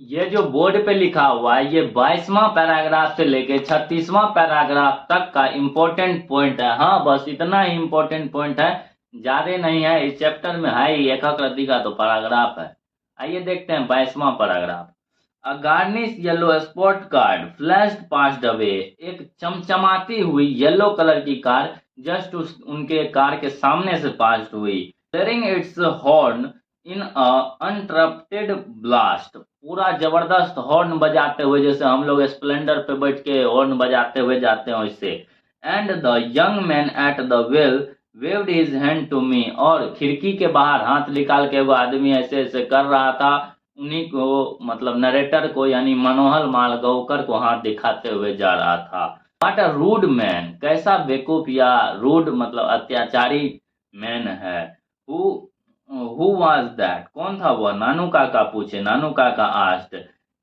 ये जो बोर्ड पे लिखा हुआ है ये 22वां पैराग्राफ से लेके 36वां पैराग्राफ तक का इम्पोर्टेंट पॉइंट है। हाँ, बस इतना ही इम्पोर्टेंट पॉइंट है, ज्यादा नहीं है। इस चैप्टर में है ही एक रत्ती का तो पैराग्राफ है। आइए देखते हैं 22वां paragraph. A garish yellow sports car flashed past away. एक चमचमाती हुई येलो कलर की कार जस्ट उनके कार के सामने से पास्ट हुई। Clearing its horn in a uninterrupted blast. पूरा जबरदस्त हॉर्न बजाते हुए, जैसे हम लोग स्प्लेंडर पे बैठ के हॉर्न बजाते हुए जाते हैं वैसे। And the young man at the well waved his hand to me. और खिड़की के बाहर हाथ निकाल के वो आदमी ऐसे ऐसे कर रहा था, उन्हीं को मतलब नरेटर को यानी मनोहर मालगांवकर को हाथ दिखाते हुए जा रहा था। व्हाट अ रूड मैन, कैसा बेवकूफ या रूड मतलब अत्याचारी मैन है। हु हु वाज दैट, कौन था वह, नानू काका पूछे। नानू काका asked.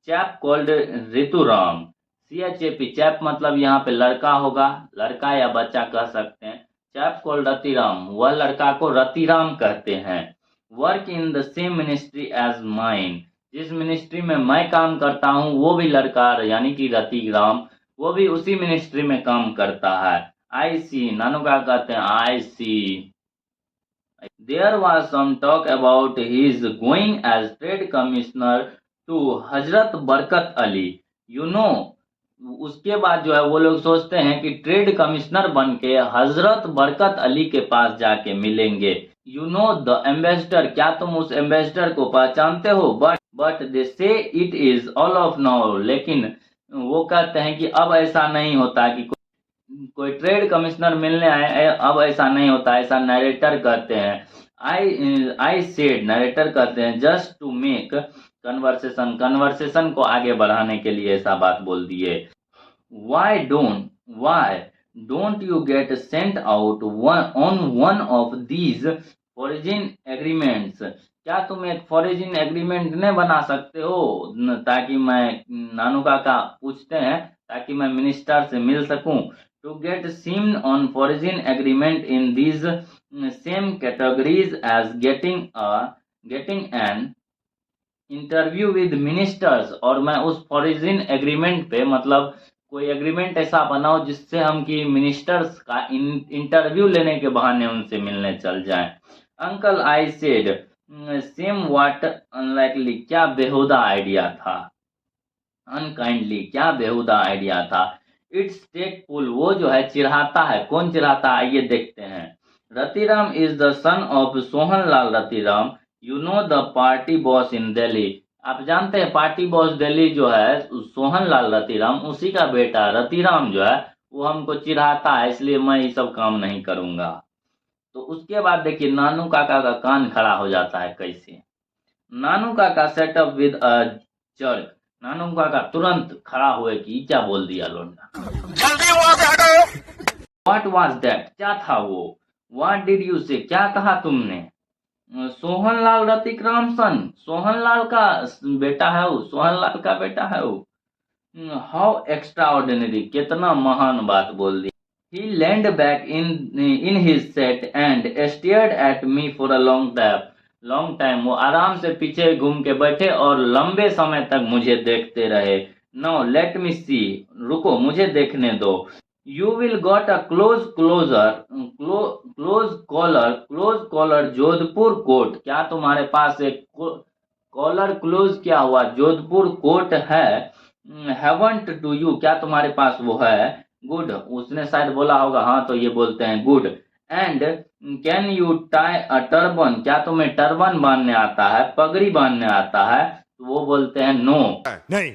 Chap called Rituram. CHAP, chap मतलब यहाँ पे लड़का होगा, लड़का या बच्चा कह सकते हैं। चैप कॉल्ड रतिराम, वह लड़का को रतिराम कहते हैं। Work in the same ministry as mine, जिस मिनिस्ट्री में मैं काम करता हूँ वो भी लड़का यानी कि रतिराम, वो भी उसी मिनिस्ट्री में काम करता है। आई सी, नानू का कहते हैं आई सी। There was some talk about his going as trade commissioner to Hazrat Barkat Ali. You know, उसके बाद जो है वो लोग सोचते हैं कि ट्रेड कमिश्नर बन के हजरत बरकत अली के पास जाके मिलेंगे। यू नो द एम्बेसडर, क्या तुम उस एम्बेसडर को पहचानते हो। बट दे से it is all of now, लेकिन वो कहते हैं कि अब ऐसा नहीं होता कि कोई ट्रेड कमिश्नर मिलने आए, अब ऐसा नहीं होता, ऐसा नरेटर कहते हैं। आई सेड, नरेटर कहते हैं, just to make conversation, conversation को आगे बढ़ाने के लिए ऐसा बात बोल दिए। Why don't you get sent out on one of these foreign agreements, क्या तुम एक फॉरेजिन एग्रीमेंट नहीं बना सकते हो, ताकि मैं, नानू काका पूछते हैं, ताकि मैं मिनिस्टर से मिल सकूं। To get seen on foreign agreement in these same categories as getting an interview with ministers, और मैं उस फॉरेन एग्रीमेंट पे मतलब कोई एग्रीमेंट ऐसा बनाओ जिससे हम कि मिनिस्टर्स का इंटरव्यू लेने के बहाने उनसे मिलने चल जाएं। Uncle I said same what unlikely, क्या बेहुदा आइडिया था। अनकाइंडली, क्या बेहुदा आइडिया था। इट्स टेकफुल, वो जो है चिढ़ाता है। कौन चिढ़ाता है, आइए देखते हैं। Ratiram is the son of Sohanlal Ratiram, you know the party boss in Delhi. आप जानते हैं पार्टी बॉस दिल्ली जो है सोहनलाल रतिराम, उसी का बेटा रतिराम जो है वो हमको चिढ़ाता है, इसलिए मैं ये सब काम नहीं करूंगा। तो उसके बाद देखिए नानू काका का कान खड़ा हो जाता है कैसे। नानू काका सेटअप विद अ जर्क, नानू काका तुरंत खड़ा हुए कि क्या बोल दिया लोंडा। जल्दी वहां से हटो। व्हाट वाज दैट, क्या था वो। व्हाट डिड यू से, क्या कहा तुमने। सोहनलाल रतिक्रामसन, सोहनलाल का बेटा है वो, सोहनलाल का बेटा है वो। हाउ एक्स्ट्रा ऑर्डिनरी, कितना महान बात बोल दी। He leaned back in his seat and stared at me for a long time. वो आराम से पीछे घूम के बैठे और लंबे समय तक मुझे देखते रहे। Now let me see, रुको मुझे देखने दो। You will got a close collar Jodhpur coat, क्या तुम्हारे पास एक कॉलर क्लोज क्या हुआ जोधपुर कोट है। Haven't do you, क्या तुम्हारे पास वो है। गुड, उसने शायद बोला होगा हाँ, तो ये बोलते हैं good. And can you tie a turban, क्या तुम्हें टर्बन बांधने आता है, पगड़ी बांधने आता है। तो वो बोलते हैं नो, नहीं।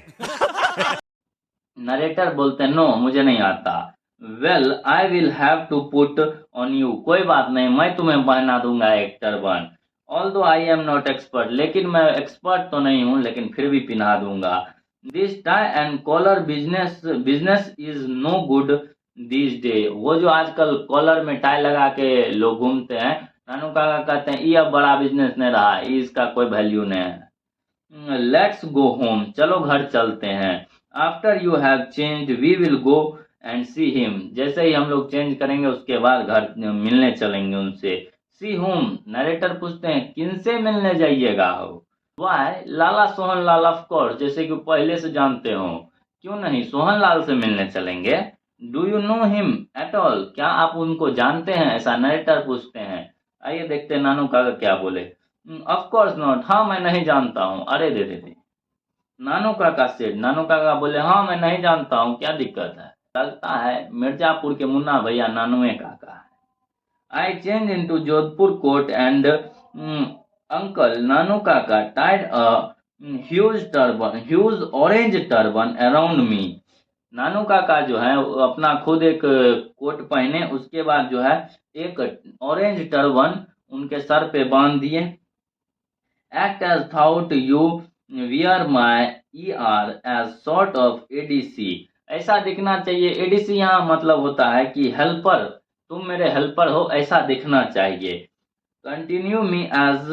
नरेटर बोलते हैं नो, मुझे नहीं आता। Well I will have to put on you, कोई बात नहीं मैं तुम्हें पहना दूंगा एक turban. Although I am not expert, लेकिन मैं एक्सपर्ट तो नहीं हूं, लेकिन फिर भी पहना दूंगा। This tie and collar business is no good this day, वो जो आजकल कॉलर में टाई लगा के लोग घूमते हैं, नानू काका कहते हैं ये अब बड़ा बिजनेस नहीं रहा, इसका कोई वैल्यू नहीं है। लेट्स गो होम, चलो घर चलते हैं। After you have change we will go and see him, जैसे ही हम लोग चेंज करेंगे उसके बाद घर मिलने चलेंगे उनसे। सी होम, नरेटर पूछते हैं किनसे मिलने जाइएगा हो। Why Lala Sohan Lal of course, जैसे कि पहले से जानते हो, क्यों नहीं सोहन लाल से मिलने चलेंगे। Do you know him at all, क्या आप उनको जानते हैं, ऐसा नरेटर पूछते हैं। आइए देखते हैं नानू काका क्या बोले। ऑफ कोर्स नॉट, हाँ मैं नहीं जानता हूँ। अरे दे दे दे। नानू काका सेड, नानू काका बोले हाँ मैं नहीं जानता हूँ, क्या दिक्कत है। लगता है मिर्जापुर के मुन्ना भैया नानुए काका है। I changed into Jodhpur coat and Uncle Nanu Kaka tied a huge orange turban around me. नानू काका जो है वो अपना खुद एक कोट पहने, उसके बाद जो है एक ऑरेंज टर्बन उनके सर पे बांध दिए। Act as thought you wear my ER as sort of ADC, ऐसा दिखना चाहिए। एडीसी यहाँ मतलब होता है कि हेल्पर, तुम मेरे हेल्पर हो, ऐसा दिखना चाहिए। Continue me as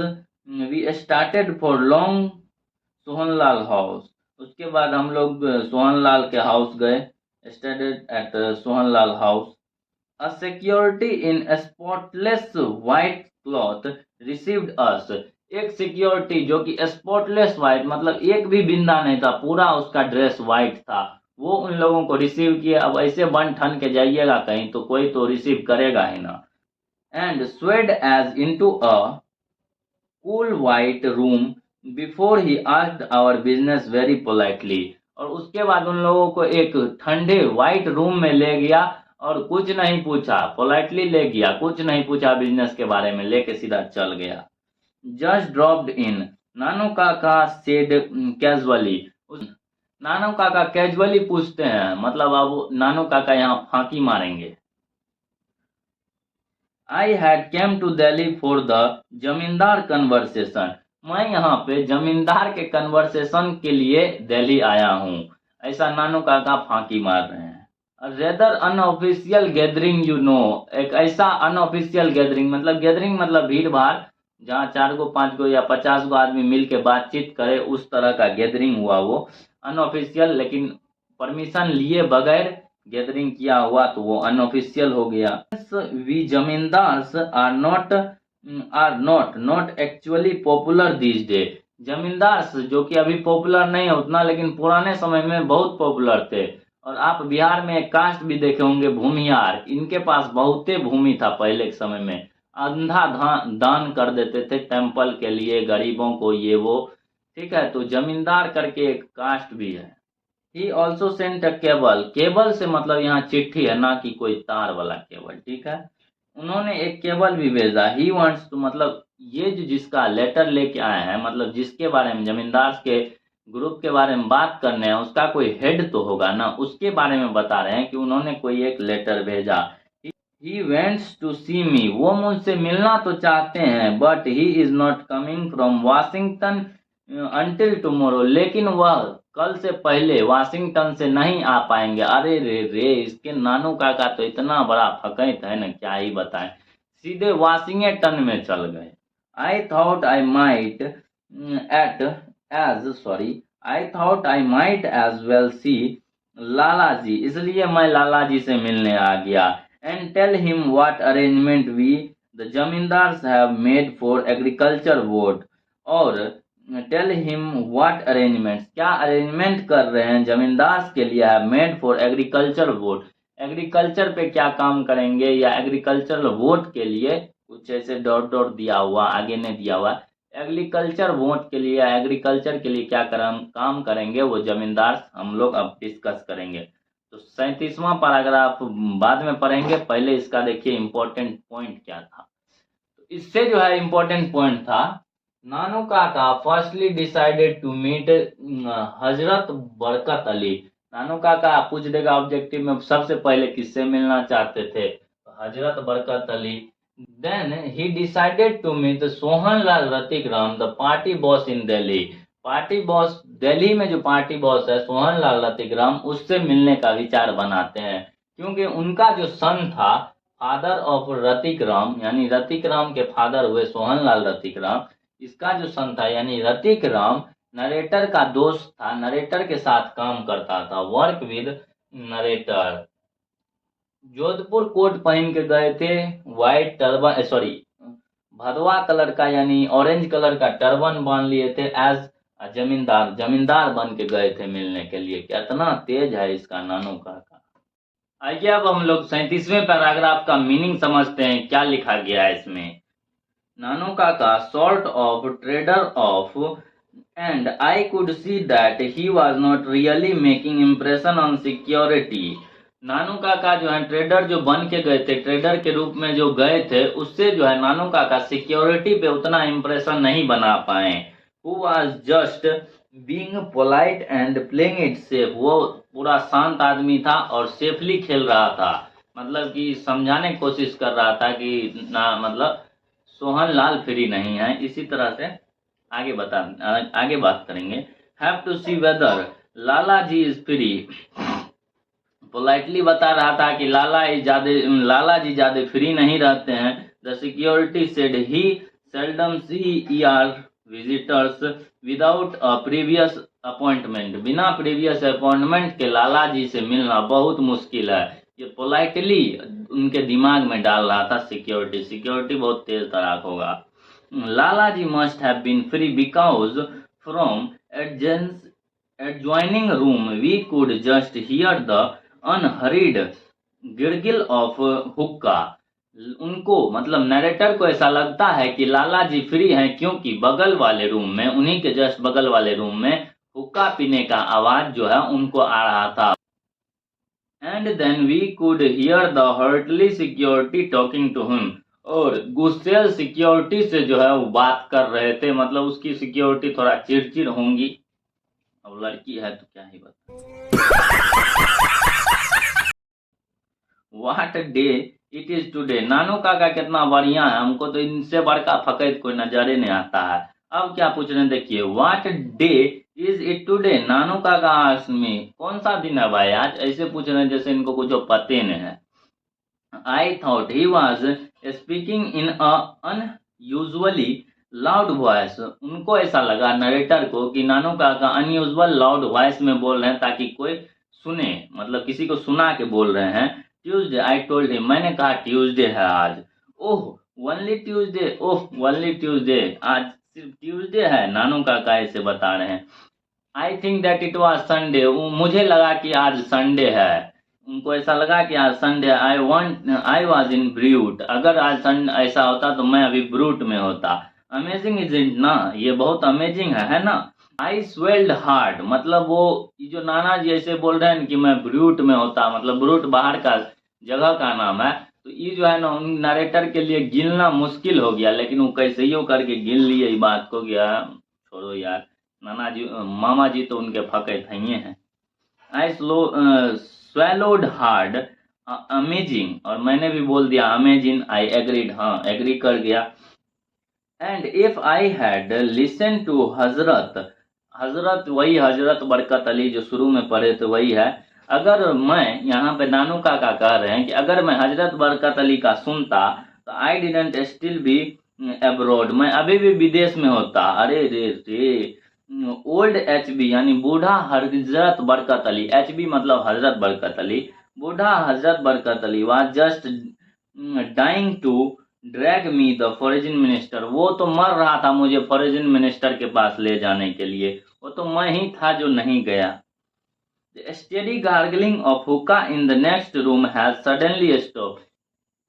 we started for long Sohanlal house, उसके बाद हम लोग सोहनलाल के हाउस गए। Started at Sohanlal house. A security in spotless white cloth received us, एक सिक्योरिटी जो कि स्पॉटलेस व्हाइट मतलब एक भी बिंदा नहीं था, पूरा उसका ड्रेस व्हाइट था, वो उन लोगों को रिसीव किया। अब ऐसे बन ठन के जाइएगा कहीं तो कोई तो रिसीव करेगा ही ना। And swayed us into a cool white room before he asked our business very politely, और उसके बाद उन लोगों को एक ठंडे व्हाइट रूम में ले गया और कुछ नहीं पूछा, पोलाइटली ले गया, कुछ नहीं पूछा बिजनेस के बारे में, लेके सीधा चल गया। जस्ट ड्रॉप्ड इन, नानू काका सेड कैजुअली, नानू काका कैजुअली पूछते हैं, मतलब अब नानू काका यहाँ फांकी मारेंगे। I had came to Delhi for the zamindar conversation, मैं यहाँ पे जमींदार के कन्वर्सेशन के लिए दिल्ली आया हूँ, ऐसा नानू काका फांकी मार रहे हैं। Rather unofficial gathering you know, एक ऐसा अनऑफिशियल गैदरिंग मतलब भीड़ भाड़, जहाँ 4 गो 5 गो या 50 गो आदमी मिल के बातचीत करे, उस तरह का गैदरिंग हुआ वो अनऑफिशियल, लेकिन परमिशन लिए बगैर गैदरिंग किया हुआ तो वो अनऑफिशियल हो गया। We zamindars are not actually popular this day, जमींदार जो कि अभी पॉपुलर नहीं है उतना, लेकिन पुराने समय में बहुत पॉपुलर थे। और आप बिहार में एक कास्ट भी देखे होंगे भूमियार, इनके पास बहुते भूमि था पहले के समय में, अंधा दान कर देते थे टेम्पल के लिए, गरीबों को, ये वो, ठीक है। तो जमींदार करके एक कास्ट भी है। He also sent a cable, cable से मतलब यहाँ चिट्ठी है, ना कि कोई तार वाला केबल, ठीक है। उन्होंने एक केबल भी भेजा। ही वांट्स टू मतलब ये जो जिसका लेटर लेके आए हैं, मतलब जिसके बारे में जमींदार के ग्रुप के बारे में बात करने हैं, उसका कोई हेड तो होगा ना, उसके बारे में बता रहे हैं कि उन्होंने कोई एक लेटर भेजा। ही वेंट्स टू सी मी, वो मुझसे मिलना तो चाहते हैं, but he is not coming from Washington until tomorrow, लेकिन वह कल से पहले वाशिंगटन से नहीं आ पाएंगे। अरे रे रे, इसके नानू काका तो इतना बड़ा फकैत है ना, क्या ही बताएं, सीधे वाशिंगटन में चल गए। I thought I might at as sorry I thought I might as well see Lala ji, इसलिए मैं लाला जी से मिलने आ गया। And tell him what arrangement we the zamindars have made for agriculture board, और टेल हिम व्हाट अरेंजमेंट्स, क्या अरेंजमेंट कर रहे हैं जमींदार के लिए, है made for agriculture vote, agriculture पे क्या काम करेंगे, या एग्रीकल्चर वोट के लिए कुछ ऐसे डॉट डॉट दिया हुआ, आगे नहीं दिया हुआ, एग्रीकल्चर वोट के लिए, एग्रीकल्चर के लिए क्या काम करेंगे वो जमींदार, हम लोग अब डिस्कस करेंगे। तो 37वां पैराग्राफ बाद में पढ़ेंगे, पहले इसका देखिए इंपॉर्टेंट पॉइंट क्या था। तो इससे जो है इंपॉर्टेंट पॉइंट था, नानू काका फर्स्टली डिसाइडेड टू मीट हजरत बरकत अली, नानू काका पूछ देगा ऑब्जेक्टिव में सबसे पहले किससे मिलना चाहते थे, Hazrat Barkat Ali. Then he decided to meet Sohanlal Ratikram the party boss in Delhi, party boss Delhi में जो पार्टी बॉस है सोहनलाल रतिकराम, उससे मिलने का विचार बनाते हैं, क्योंकि उनका जो सन था, फादर ऑफ रतिकराम, यानी रतिकराम के फादर हुए सोहनलाल रतिकराम, इसका जो सन था यानी रतिक राम नरेटर का दोस्त था, नरेटर के साथ काम करता था, work with narrator. Jodhpur coat पहन के गए थे, व्हाइट टर्बन भदवा कलर का यानी ऑरेंज कलर का टर्बन बांध लिए थे एज जमींदार बन के गए थे मिलने के लिए। कितना तेज है इसका नानू काका। आइए अब हम लोग 37वें पैराग्राफ का मीनिंग समझते हैं, क्या लिखा गया है इसमें। नानू काका sort of trader of and I could see that he was not really making impression on security। नानू काका जो है ट्रेडर जो बन के गए थे, ट्रेडर के रूप में जो गए थे, उससे जो है नानू काका सिक्योरिटी पे उतना इम्प्रेशन नहीं बना पाए। Who was just being polite and playing it safe। वो पूरा शांत आदमी था और सेफली खेल रहा था, मतलब कि समझाने की कोशिश कर रहा था कि ना, मतलब सोहन लाल फ्री नहीं है। इसी तरह से आगे बात करेंगे। Have to see whether Lala ji is free. Politely बता रहा था कि लाला जी ज्यादा फ्री नहीं रहते हैं। The security said he seldom see our visitors without a previous appointment. बिना प्रीवियस अपॉइंटमेंट के लाला जी से मिलना बहुत मुश्किल है। ये पोलाइटली उनके दिमाग में डाल रहा था सिक्योरिटी बहुत तेज तराक होगा। Lala ji must have been free because from adjoining room we could just hear the unhurried gurgle of hookah. उनको मतलब नरेटर को ऐसा लगता है कि लाला जी फ्री हैं क्योंकि बगल वाले रूम में, उन्हीं के जस्ट बगल वाले रूम में हुक्का पीने का आवाज जो है उनको आ रहा था। And then we could hear the heartily security talking to him. और गुस्सेल सिक्योरिटी से जो है वो बात कर रहे थे, मतलब उसकी सिक्योरिटी थोड़ा चिड़चिड़ होंगी। अब लड़की है तो क्या ही बता। What day it is today. Nanu काका कितना बढ़िया है, हमको तो इनसे बड़का फकैत कोई नजरे नहीं आता है। अब क्या पूछ रहे हैं देखिए, what day is it today. Nanu काका आस्क्ड मी, कौन सा दिन है भाई आज, ऐसे पूछ रहे हैं जैसे इनको कुछ पते नहीं है। I thought he was speaking in a unusually loud voice. उनको ऐसा लगा नरेटर को कि नानू काका अनयूजुअल लाउड वॉइस में बोल रहे हैं ताकि कोई सुने, मतलब किसी को सुना के बोल रहे हैं। ट्यूसडे आई टोल्ड हिम, मैंने कहा ट्यूसडे है आज। ओह ओनली ट्यूसडे, ओह ओनली ट्यूसडे, आज सिर्फ ट्यूसडे है, नानू काका ऐसे बता रहे हैं। I think that it was Sunday, मुझे लगा कि आज संडे है। उनको ऐसा लगा कि आज Sunday. I was in brute, अगर आज ऐसा होता तो मैं अभी ब्रूट में होता। अमेजिंग इज इट ना, ये बहुत अमेजिंग है ना। आई स्वेल्ड हार्ड, मतलब वो जो नाना जी ऐसे बोल रहे हैं कि मैं ब्रूट में होता, मतलब ब्रूट बाहर का जगह का नाम है, तो ये जो है ना उन नरेटर के लिए गिनना मुश्किल हो गया, लेकिन वो कैसे ही करके गिन लिए इस बात को। गया छोड़ो यार, नाना जी मामा जी तो उनके फके थे हैं। आई स्वेलोड हार्ड अमेजिंग, और मैंने भी बोल दिया अमेजिंग। आई एग्रीड, हाँ एग्री कर गया। And if I had listen to Hazrat, Hazrat वही हजरत बरकत अली जो शुरू में पढ़े थे वही है। अगर मैं, यहाँ पे नानू काका कह रहे हैं कि अगर मैं हजरत बरकत अली का सुनता तो I didn't still be abroad, मैं अभी भी विदेश में होता। अरे रे रे। ओल्ड एचबी यानी बूढ़ा हजरत बरकत अली, एचबी मतलब हजरत बरकत अली, बूढ़ा Hazrat Barkat Ali was just dying to drag me the foreign minister. वो तो मर रहा था मुझे फॉरेन मिनिस्टर के पास ले जाने के लिए, वो तो मैं ही था जो नहीं गया। The steady gargling of hookah in the next room has suddenly stopped।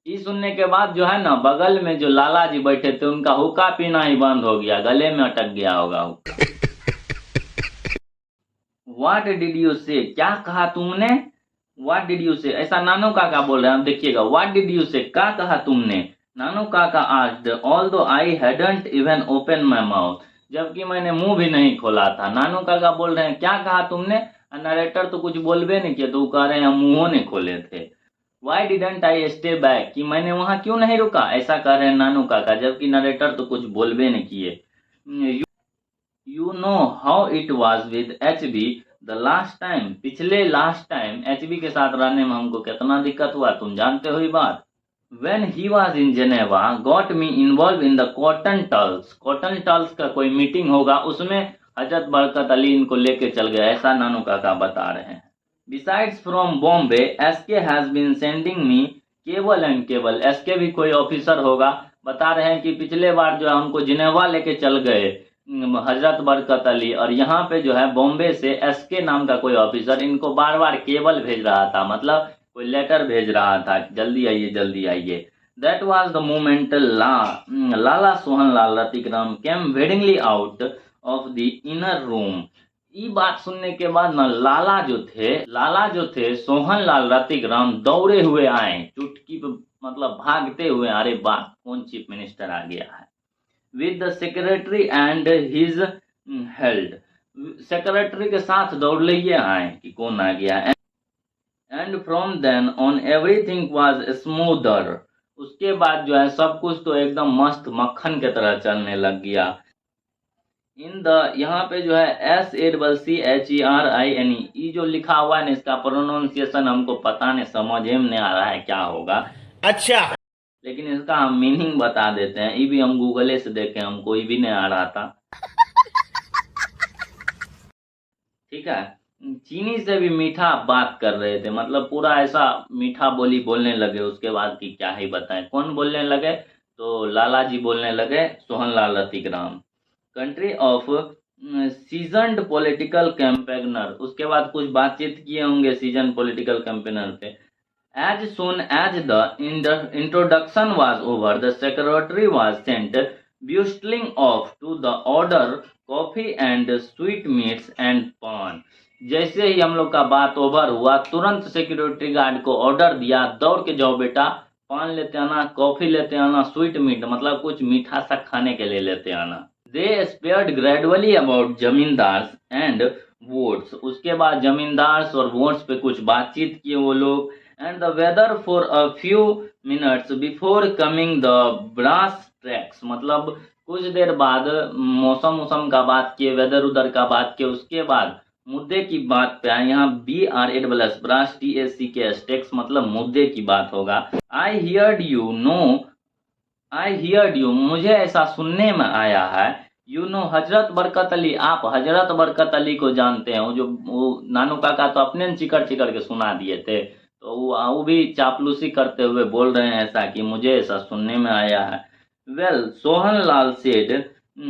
ये सुनने के बाद जो है ना बगल में जो लाला जी बैठे थे उनका हुक्का पीना ही बंद हो गया, गले में अटक गया होगा हुक्का। What did you say, क्या कहा तुमने। What did you say, ऐसा नानू काका बोल रहे हैं। अब देखिएगा, What did you say, क्या कहा तुमने। नानू काका asked although I hadn't even opened my mouth, जबकि मैंने मुंह भी नहीं खोला था। नानू काका बोल रहे हैं क्या कहा तुमने, नरेटर तो कुछ बोलबे नहीं किया, तो कह रहे हैं मुंहों ने खोले थे। Why didn't I stay back, कि मैंने वहां क्यों नहीं रुका, ऐसा कह रहे हैं नानू काका, जबकि नरेटर तो कुछ बोलबे नहीं किए। You know how it was with HB the last time, पिछले लास्ट टाइम HB के साथ रहने में हमको कितना दिक्कत हुआ, तुम जानते हो ये बात। When he was in Geneva, got me involved in the cotton talks, cotton talks का कोई मीटिंग होगा, उसमें हजरत बरकत अली इनको लेके चल गए, ऐसा नानू काका बता रहे हैं। Besides from Bombay, SK has been sending me cable and cable, SK भी कोई ऑफिसर होगा, बता रहे हैं कि पिछले बार जो है हमको जिनेवा लेके चल गए हजरत बरकत अली, और यहाँ पे जो है बॉम्बे से एसके नाम का कोई ऑफिसर इनको बार बार केबल भेज रहा था, मतलब कोई लेटर भेज रहा था, जल्दी आइए जल्दी आइए। That was the moment Lala Sohanlal Ratigram came waddlingly out of the inner room. ये बात सुनने के बाद ना लाला जो थे सोहनलाल रतिग्राम दौड़े हुए आए, चुटकी पे मतलब भागते हुए, अरे वाह कौन चीफ मिनिस्टर आ गया है। With the secretary and his held, secretary के साथ दौड़ लिए आए कि कौन आ गया। And from then on everything was smoother, उसके बाद जो है सब कुछ तो एकदम मस्त मक्खन के तरह चलने लग गया। इन द यहाँ पे जो है SACCHERINE, ये जो लिखा हुआ है ना इसका प्रोनाउंसिएशन हमको पता नहीं, समझ में नहीं आ रहा है क्या होगा, अच्छा, लेकिन इसका हम मीनिंग बता देते हैं। ये भी हम गूगल से देखे, हमको ये भी नहीं आ रहा था। ठीक है, चीनी से भी मीठा बात कर रहे थे, मतलब पूरा ऐसा मीठा बोली बोलने लगे। उसके बाद की क्या ही बताएं, कौन बोलने लगे, तो लाला जी बोलने लगे, Sohanlal Ratigram. Country of seasoned political campaigner, उसके बाद कुछ बातचीत किए होंगे सीजन पॉलिटिकल कैंपेनर पे। As soon as the introduction was over, the secretary was sent bustling off to the order coffee and sweetmeats and pan। जैसे ही हम लोग का बात ओवर हुआ, तुरंत सिक्योरिटी गार्ड को ऑर्डर दिया, दौड़ के जाओ बेटा, पान लेते आना, कॉफी लेते आना, स्वीट मीट मतलब कुछ मीठा सा खाने के लिए लेते आना। They spared gradually about zamindars and votes, उसके बाद जमींदार्स और वोट्स पे कुछ बातचीत किए वो लोग। And the weather for a few minutes before coming the brass tracks, मतलब कुछ देर बाद मौसम का बात किए, वेदर उधर का बात किए, उसके बाद मुद्दे की बात पे आए। यहाँ BRASS ब्रास TAC के स्टेक्स मतलब मुद्दे की बात होगा। I heard you, मुझे ऐसा सुनने में आया है। यू नो हजरत बरकत अली, आप हजरत बरकत अली को जानते हैं, वो नानू काका तो अपने चिकर के सुना दिए थे, तो वो भी चापलूसी करते हुए बोल रहे हैं ऐसा कि मुझे ऐसा सुनने में आया है। Well Sohanlal said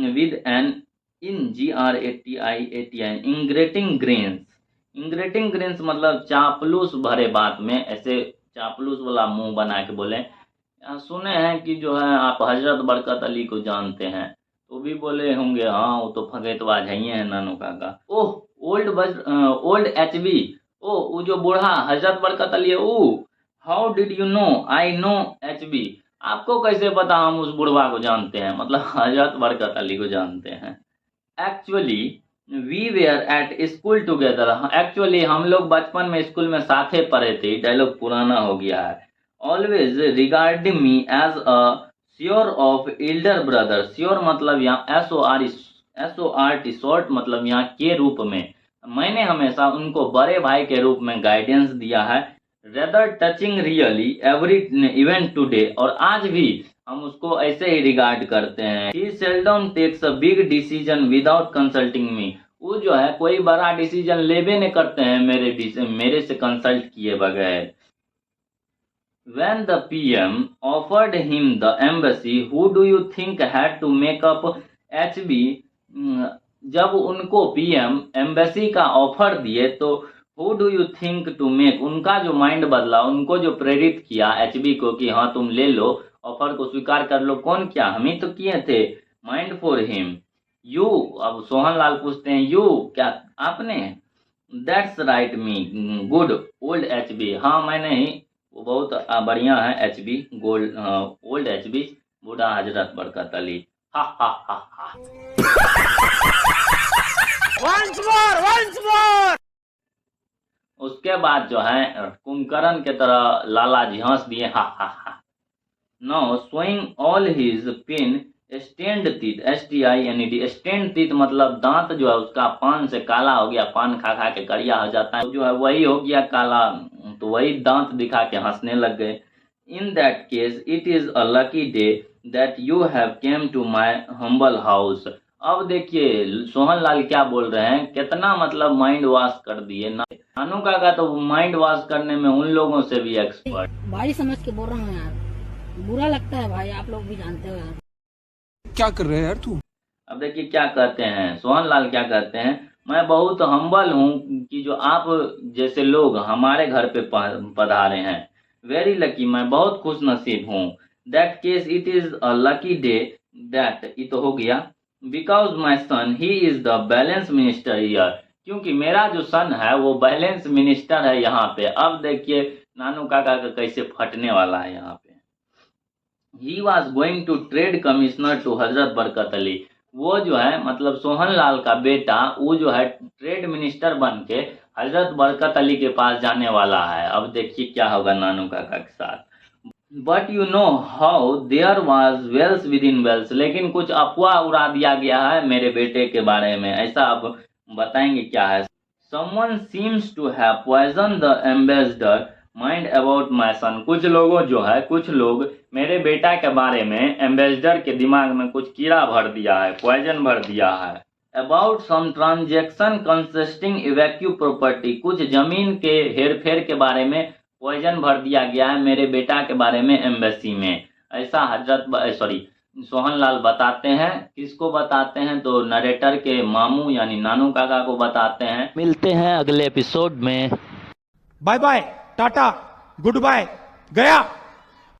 with an INGRATI ingratiating grins मतलब चापलूस भरे बात में, ऐसे चापलूस वाला मुंह बना के बोले, सुने हैं कि जो है आप हजरत बरकत अली को जानते हैं, तो भी बोले होंगे हाँ वो तो फगेतबाज है नानू काका। ओह ओल्ड HB, ओ वो जो बूढ़ा हजरत बरकत अली है, how did you know I know HB, आपको कैसे पता हम उस बुढ़वा को जानते हैं, मतलब हजरत बरकत अली को जानते हैं। Actually we were at school together, actually हम लोग बचपन में स्कूल में साथे पढ़े थे, डायलॉग पुराना हो गया है। Always regarding me as a sure of elder brother, sure मतलब यहाँ SORT शॉर्ट मतलब यहाँ के रूप में, मैंने हमेशा उनको बड़े भाई के रूप में गाइडेंस दिया है। Rather touching really every event today, और आज भी हम उसको ऐसे ही रिगार्ड करते हैं। He seldom takes a big decision without consulting me, वो जो है कोई बड़ा डिसीजन लेवे नहीं करते हैं मेरे से कंसल्ट किए बगैर। When the PM offered him the embassy, who do you think had to make up HB? जब उनको PM एम्बेसी का ऑफर दिए तो who do you think to make, उनका जो माइंड बदला, उनको जो प्रेरित किया HB को कि हाँ तुम ले लो, ऑफर को स्वीकार कर लो, कौन किया, हम ही तो किए थे। माइंड फॉर हिम यू, अब सोहनलाल पूछते हैं यू क्या आपने, that's right me good old HB, हाँ मैंने ही, वो बहुत बढ़िया है HB गोल्ड ओल्ड HB बूढ़ा हजरत बरकत अली। हा हा हा हा। once more। उसके बाद जो है कुंभकर्ण के तरह लाला जी हंस दिए, हा हा हा। Now showing all his pin stand teeth, STINED, stand teeth मतलब दांत जो है उसका पान से काला हो गया, पान खा खा के करिया हो जाता है, जो है वही हो गया काला, तो वही दांत दिखा के हंसने लग गए। In that case it is a lucky day that you have came to my humble house. अब देखिए सोहनलाल क्या बोल रहे हैं, कितना मतलब माइंड वॉश कर दिए ना, नानू का तो माइंड वॉश करने में उन लोगों से भी एक्सपर्ट। भाई समझ के बोल रहा हूँ यार, बुरा लगता है भाई, आप लोग भी जानते हो। क्या कर रहे हैं यार तू? अब देखिए क्या कहते हैं सोहन लाल, क्या कहते हैं, मैं बहुत हम्बल हूँ कि जो आप जैसे लोग हमारे घर पे पधारे हैं। वेरी लकी, मैं बहुत खुश नसीब हूँ। That case it is a lucky day, that ये तो हो गया, because my son he is the balance minister year, क्योंकि मेरा जो सन है वो बैलेंस मिनिस्टर है यहाँ पे। अब देखिए नानू काका का कैसे फटने वाला है यहाँ पे। He was going to trade commissioner to Hazrat Barkat Ali, वो जो है मतलब सोहन लाल का बेटा, वो जो है ट्रेड मिनिस्टर बन के हजरत बरकत अली के पास जाने वाला है। अब देखिए क्या होगा नानू काका के साथ। But you know how there was wheels within wheels, लेकिन कुछ अफवाह उड़ा दिया गया है मेरे बेटे के बारे में। ऐसा अब बताएंगे क्या है। Someone seems to have poison the ambassador mind about my son, कुछ लोगों जो है, कुछ लोग मेरे बेटा के बारे में एम्बेसडर के दिमाग में कुछ कीड़ा भर दिया है, पॉइजन भर दिया है। About some transaction consisting evacuee property, कुछ जमीन के हेरफेर के बारे में पॉइजन भर दिया गया है मेरे बेटा के बारे में एम्बेसी में। ऐसा सोहन लाल बताते हैं। किसको बताते हैं? तो नरेटर के मामू यानी नानू काका को बताते हैं। मिलते हैं अगले एपिसोड में। Bye bye, tata, goodbye, गया।